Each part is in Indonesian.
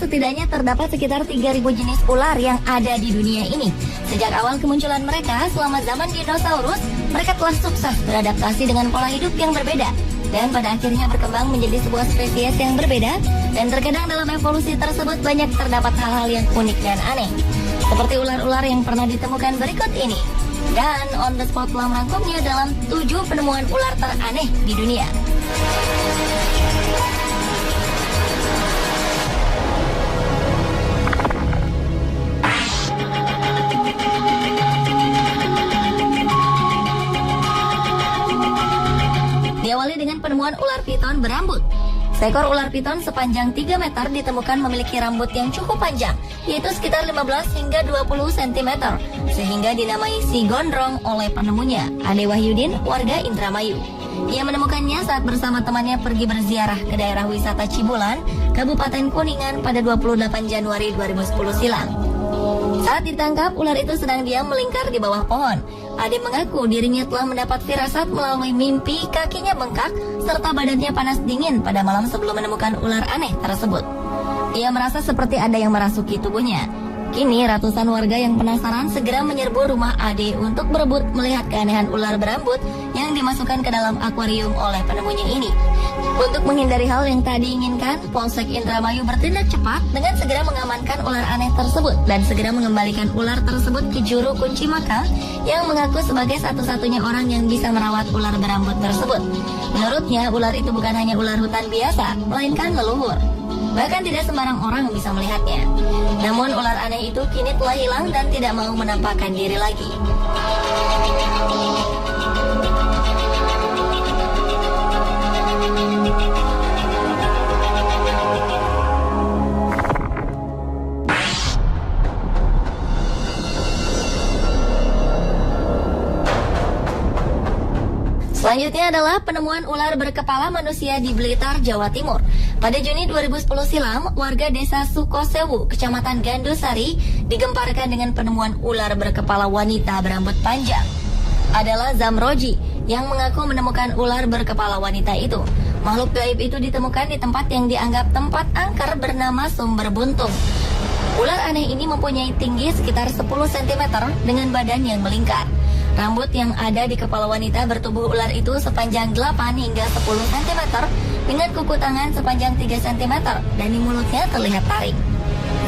setidaknya terdapat sekitar 3.000 jenis ular yang ada di dunia ini. Sejak awal kemunculan mereka, selama zaman dinosaurus, mereka telah sukses beradaptasi dengan pola hidup yang berbeda. Dan pada akhirnya berkembang menjadi sebuah spesies yang berbeda. Dan terkadang dalam evolusi tersebut banyak terdapat hal-hal yang unik dan aneh. Seperti ular-ular yang pernah ditemukan berikut ini. Dan On The Spot telah merangkumnya dalam 7 penemuan ular teraneh di dunia. Diawali dengan penemuan ular piton berambut. Seekor ular piton sepanjang 3 meter ditemukan memiliki rambut yang cukup panjang, yaitu sekitar 15 hingga 20 cm, sehingga dinamai si gondrong oleh penemunya, Ade Wahyudin, warga Indramayu. Ia menemukannya saat bersama temannya pergi berziarah ke daerah wisata Cibulan, Kabupaten Kuningan pada 28 Januari 2010 silam. Saat ditangkap, ular itu sedang diam melingkar di bawah pohon. Ade mengaku dirinya telah mendapat firasat melalui mimpi kakinya bengkak serta badannya panas dingin pada malam sebelum menemukan ular aneh tersebut. Ia merasa seperti ada yang merasuki tubuhnya. Kini ratusan warga yang penasaran segera menyerbu rumah Ade untuk berebut melihat keanehan ular berambut yang dimasukkan ke dalam akuarium oleh penemunya ini. Untuk menghindari hal yang tak diinginkan, Polsek Indramayu bertindak cepat dengan segera mengamankan ular aneh tersebut dan segera mengembalikan ular tersebut ke juru kunci makam yang mengaku sebagai satu-satunya orang yang bisa merawat ular berambut tersebut. Menurutnya, ular itu bukan hanya ular hutan biasa, melainkan leluhur. Bahkan tidak sembarang orang bisa melihatnya. Namun ular aneh itu kini telah hilang dan tidak mau menampakkan diri lagi. Selanjutnya adalah penemuan ular berkepala manusia di Blitar, Jawa Timur. Pada Juni 2010 silam, warga desa Sukosewu, Kecamatan Gandusari, digemparkan dengan penemuan ular berkepala wanita berambut panjang. Adalah Zamroji yang mengaku menemukan ular berkepala wanita itu. Makhluk gaib itu ditemukan di tempat yang dianggap tempat angker bernama Sumber Buntung. Ular aneh ini mempunyai tinggi sekitar 10 cm dengan badan yang melingkar. Rambut yang ada di kepala wanita bertubuh ular itu sepanjang 8 hingga 10 cm dengan kuku tangan sepanjang 3 cm dan di mulutnya terlihat taring.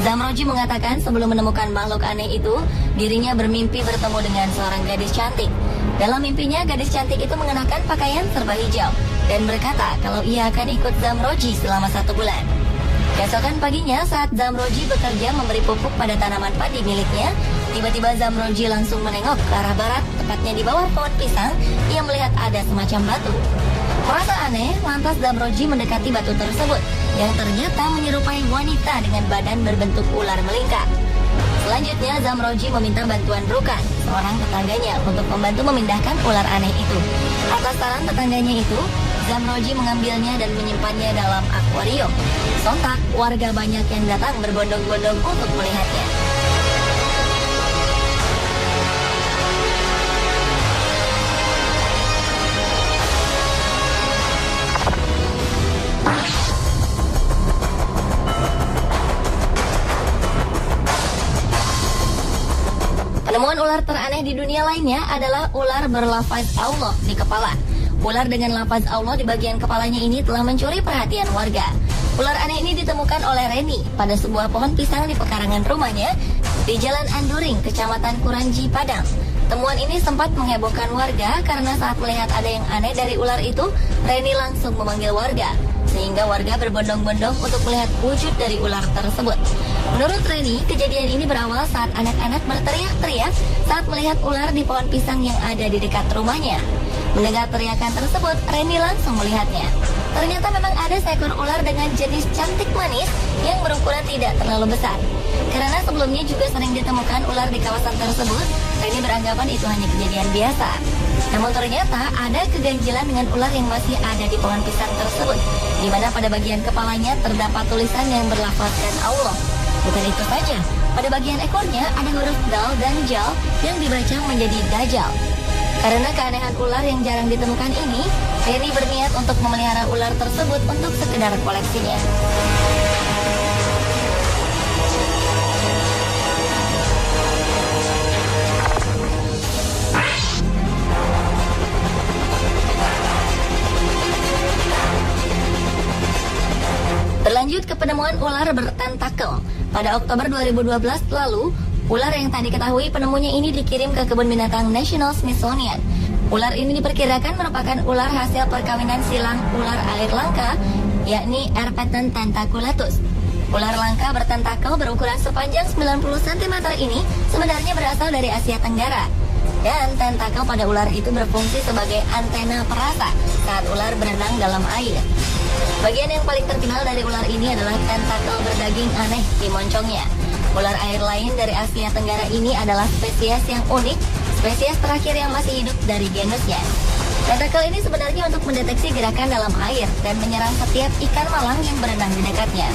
Zamroji mengatakan sebelum menemukan makhluk aneh itu, dirinya bermimpi bertemu dengan seorang gadis cantik. Dalam mimpinya, gadis cantik itu mengenakan pakaian serba hijau dan berkata kalau ia akan ikut Zamroji selama 1 bulan. Keesokan paginya saat Zamroji bekerja memberi pupuk pada tanaman padi miliknya, tiba-tiba Zamroji langsung menengok ke arah barat, tepatnya di bawah pohon pisang. Ia melihat ada semacam batu. Merasa aneh, lantas Zamroji mendekati batu tersebut, yang ternyata menyerupai wanita dengan badan berbentuk ular melingkar. Selanjutnya, Zamroji meminta bantuan Rukan, seorang tetangganya, untuk membantu memindahkan ular aneh itu. Atas saran tetangganya itu, Zamroji mengambilnya dan menyimpannya dalam akuarium. Sontak, warga banyak yang datang berbondong-bondong untuk melihatnya. Penemuan ular teraneh di dunia lainnya adalah ular berlafaz Allah di kepala. Ular dengan lafaz Allah di bagian kepalanya ini telah mencuri perhatian warga. Ular aneh ini ditemukan oleh Reni pada sebuah pohon pisang di pekarangan rumahnya di Jalan Anduring, Kecamatan Kuranji, Padang. Temuan ini sempat menghebohkan warga karena saat melihat ada yang aneh dari ular itu, Reni langsung memanggil warga, sehingga warga berbondong-bondong untuk melihat wujud dari ular tersebut. Menurut Reni, kejadian ini berawal saat anak-anak berteriak-teriak saat melihat ular di pohon pisang yang ada di dekat rumahnya. Mendengar teriakan tersebut, Reni langsung melihatnya. Ternyata memang ada seekor ular dengan jenis cantik manis yang berukuran tidak terlalu besar. Karena sebelumnya juga sering ditemukan ular di kawasan tersebut, Reni beranggapan itu hanya kejadian biasa. Namun ternyata ada keganjilan dengan ular yang masih ada di pohon pisang tersebut, di mana pada bagian kepalanya terdapat tulisan yang berlafazkan Allah. Bukan itu saja, pada bagian ekornya ada huruf dal dan jal yang dibaca menjadi dajjal. Karena keanehan ular yang jarang ditemukan ini, Reni berniat untuk memelihara ular tersebut untuk sekedar koleksinya. penemuan ular bertentakel. Pada Oktober 2012 lalu, ular yang tak diketahui penemunya ini dikirim ke Kebun Binatang National Smithsonian. Ular ini diperkirakan merupakan ular hasil perkawinan silang ular air langka, yakni Erpeton tentaculatus. Ular langka bertentakel berukuran sepanjang 90 cm ini sebenarnya berasal dari Asia Tenggara. Dan tentakel pada ular itu berfungsi sebagai antena perasa saat ular berenang dalam air. Bagian yang paling terkenal dari ular ini adalah tentakel berdaging aneh di moncongnya. Ular air lain dari Asia Tenggara ini adalah spesies yang unik, spesies terakhir yang masih hidup dari genusnya. Tentakel ini sebenarnya untuk mendeteksi gerakan dalam air dan menyerang setiap ikan malang yang berenang di dekatnya.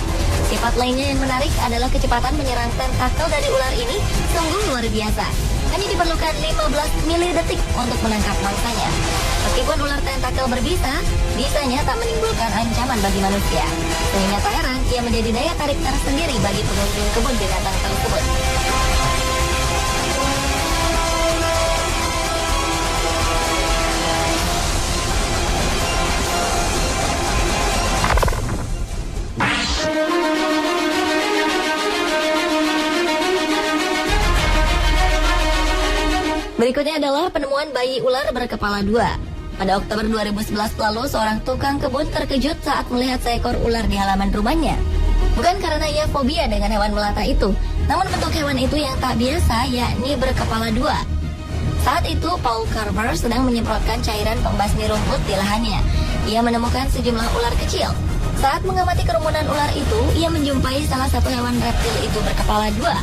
Sifat lainnya yang menarik adalah kecepatan menyerang tentakel dari ular ini sungguh luar biasa. Hanya diperlukan 15 milidetik untuk menangkap mangsanya. Meskipun ular tentakel berbisa, bisanya tak menimbulkan ancaman bagi manusia. Sehingga tak heran ia menjadi daya tarik tersendiri bagi pengunjung kebun binatang tersebut. Berikutnya adalah penemuan bayi ular berkepala dua. Pada Oktober 2011 lalu, seorang tukang kebun terkejut saat melihat seekor ular di halaman rumahnya. Bukan karena ia fobia dengan hewan melata itu, namun bentuk hewan itu yang tak biasa, yakni berkepala dua. Saat itu, Paul Carver sedang menyemprotkan cairan pembasmi rumput di lahannya. Ia menemukan sejumlah ular kecil. Saat mengamati kerumunan ular itu, ia menjumpai salah satu hewan reptil itu berkepala dua.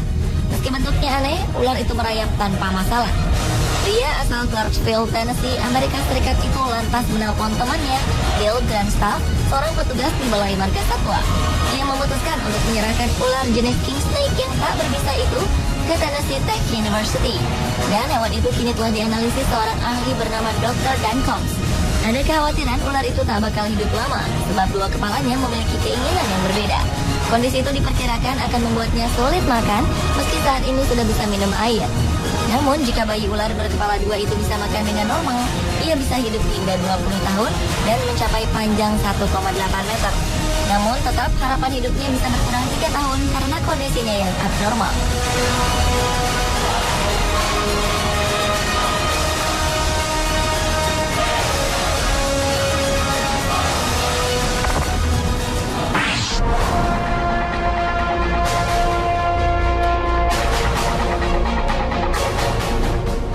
Meski bentuknya aneh, ular itu merayap tanpa masalah. Pria asal Clarksville, Tennessee, Amerika Serikat itu lantas menelpon temannya, Bill Grandstaff, seorang petugas di Balai Marga Satwa. Ia memutuskan untuk menyerahkan ular jenis king snake yang tak berbisa itu ke Tennessee Tech University. Dan hewan itu kini telah dianalisis seorang ahli bernama Dr. Dan Combs. Ada kekhawatiran ular itu tak bakal hidup lama, sebab dua kepalanya memiliki keinginan yang berbeda. Kondisi itu diperkirakan akan membuatnya sulit makan, meski saat ini sudah bisa minum air. Namun, jika bayi ular berkepala dua itu bisa makan dengan normal, ia bisa hidup hingga 20 tahun dan mencapai panjang 1,8 meter. Namun, tetap harapan hidupnya bisa berkurang 3 tahun karena kondisinya yang abnormal.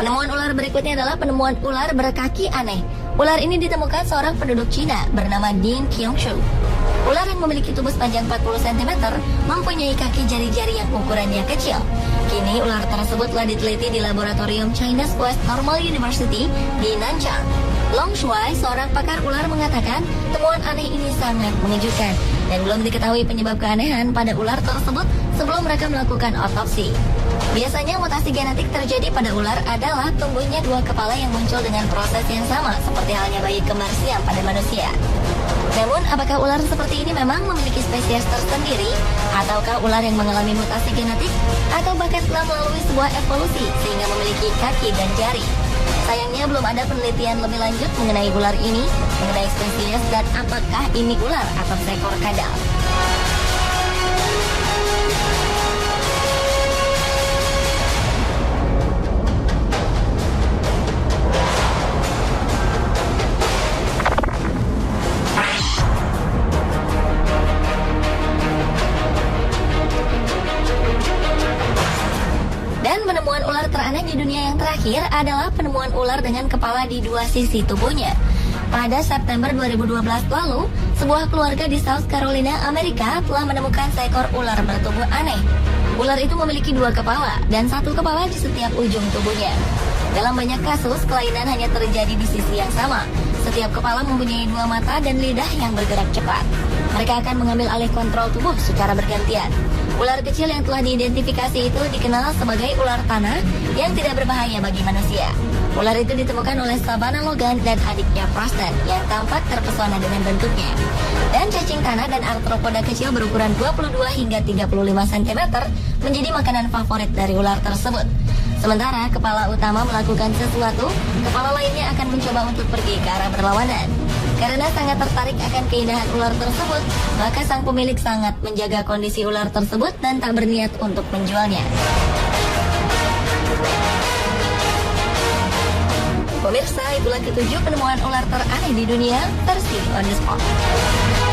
Penemuan ular berikutnya adalah penemuan ular berkaki aneh. Ular ini ditemukan seorang penduduk Cina bernama Ding Qiangshu. Ular yang memiliki tubuh sepanjang 40 cm mempunyai kaki jari-jari yang ukurannya kecil. Kini ular tersebut telah diteliti di laboratorium China's West Normal University di Nanchang. Long Shuai, seorang pakar ular, mengatakan temuan aneh ini sangat mengejutkan dan belum diketahui penyebab keanehan pada ular tersebut sebelum mereka melakukan otopsi. Biasanya mutasi genetik terjadi pada ular adalah tumbuhnya dua kepala yang muncul dengan proses yang sama seperti halnya bayi kembar siam pada manusia. Namun, apakah ular seperti ini memang memiliki spesies tersendiri? Ataukah ular yang mengalami mutasi genetik? Atau bahkan telah melalui sebuah evolusi sehingga memiliki kaki dan jari? Sayangnya belum ada penelitian lebih lanjut mengenai ular ini, mengenai spesies dan apakah ini ular atau seekor kadal. Penemuan ular teraneh di dunia yang terakhir adalah penemuan ular dengan kepala di dua sisi tubuhnya. Pada September 2012 lalu, sebuah keluarga di South Carolina, Amerika telah menemukan seekor ular bertubuh aneh. Ular itu memiliki dua kepala dan satu kepala di setiap ujung tubuhnya. Dalam banyak kasus, kelainan hanya terjadi di sisi yang sama. Setiap kepala mempunyai dua mata dan lidah yang bergerak cepat. Mereka akan mengambil alih kontrol tubuh secara bergantian. Ular kecil yang telah diidentifikasi itu dikenal sebagai ular tanah yang tidak berbahaya bagi manusia. Ular itu ditemukan oleh Savannah Logan dan adiknya Preston yang tampak terpesona dengan bentuknya. Dan cacing tanah dan arthropoda kecil berukuran 22 hingga 35 cm menjadi makanan favorit dari ular tersebut. Sementara kepala utama melakukan sesuatu, kepala lainnya akan mencoba untuk pergi ke arah berlawanan. Karena sangat tertarik akan keindahan ular tersebut, maka sang pemilik sangat menjaga kondisi ular tersebut dan tak berniat untuk menjualnya. Pemirsa, itulah ketujuh penemuan ular teraneh di dunia versi On The Spot.